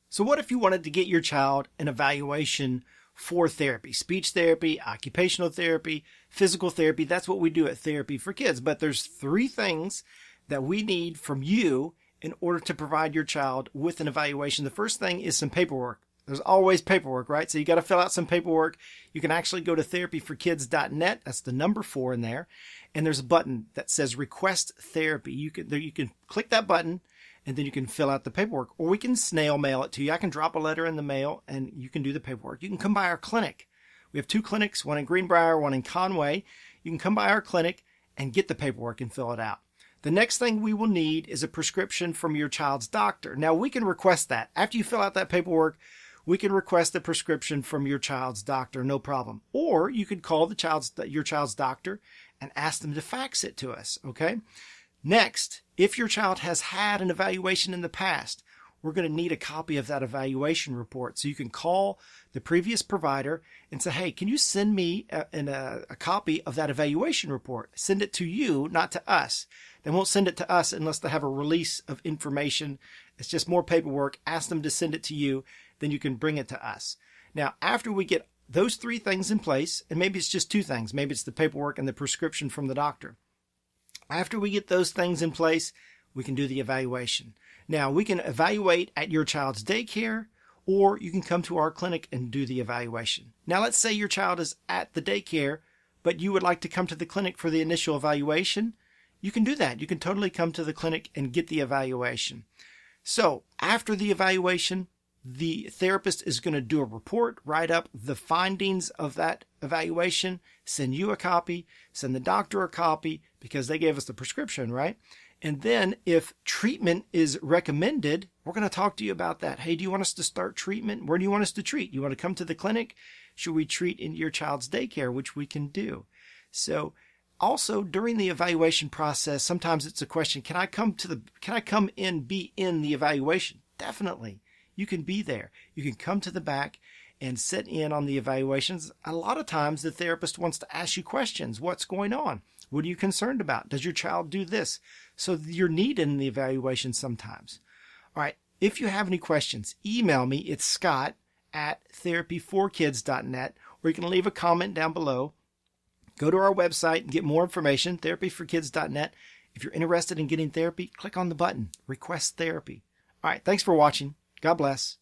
So what if you wanted to get your child an evaluation for therapy? Speech therapy, occupational therapy, physical therapy. That's what we do at Therapy for Kids. But there's 3 things that we need from you in order to provide your child with an evaluation. The first thing is some paperwork. There's always paperwork, right? So you got to fill out some paperwork. You can actually go to therapyforkids.net. That's the number 4 in there. And there's a button that says Request Therapy. You can click that button, and then you can fill out the paperwork. Or we can snail mail it to you. I can drop a letter in the mail, and you can do the paperwork. You can come by our clinic. We have 2 clinics, one in Greenbrier, one in Conway. You can come by our clinic and get the paperwork and fill it out. The next thing we will need is a prescription from your child's doctor. Now, we can request that. After you fill out that paperwork, we can request a prescription from your child's doctor, no problem. Or you could call your child's doctor and ask them to fax it to us, okay? Next, if your child has had an evaluation in the past, we're going to need a copy of that evaluation report. So you can call the previous provider and say, hey, can you send me a copy of that evaluation report? Send it to you, not to us. They won't send it to us unless they have a release of information. It's just more paperwork. Ask them to send it to you. Then you can bring it to us. Now, after we get those 3 things in place, and maybe it's just 2 things. Maybe it's the paperwork and the prescription from the doctor. After we get those things in place, we can do the evaluation. Now, we can evaluate at your child's daycare, or you can come to our clinic and do the evaluation. Now, let's say your child is at the daycare, but you would like to come to the clinic for the initial evaluation. You can do that. You can totally come to the clinic and get the evaluation. So, after the evaluation, the therapist is going to do a report, write up the findings of that evaluation, send you a copy, send the doctor a copy because they gave us the prescription, right? And then if treatment is recommended, we're going to talk to you about that. Hey, do you want us to start treatment? Where do you want us to treat? You want to come to the clinic? Should we treat in your child's daycare, which we can do? So also during the evaluation process, sometimes it's a question, can I come be in the evaluation? Definitely. You can be there. You can come to the back and sit in on the evaluations. A lot of times the therapist wants to ask you questions. What's going on? What are you concerned about? Does your child do this? So you're needed in the evaluation sometimes. All right. If you have any questions, email me. It's scott@therapyforkids.net, or you can leave a comment down below. Go to our website and get more information, therapyforkids.net. If you're interested in getting therapy, click on the button, Request Therapy. All right. Thanks for watching. God bless.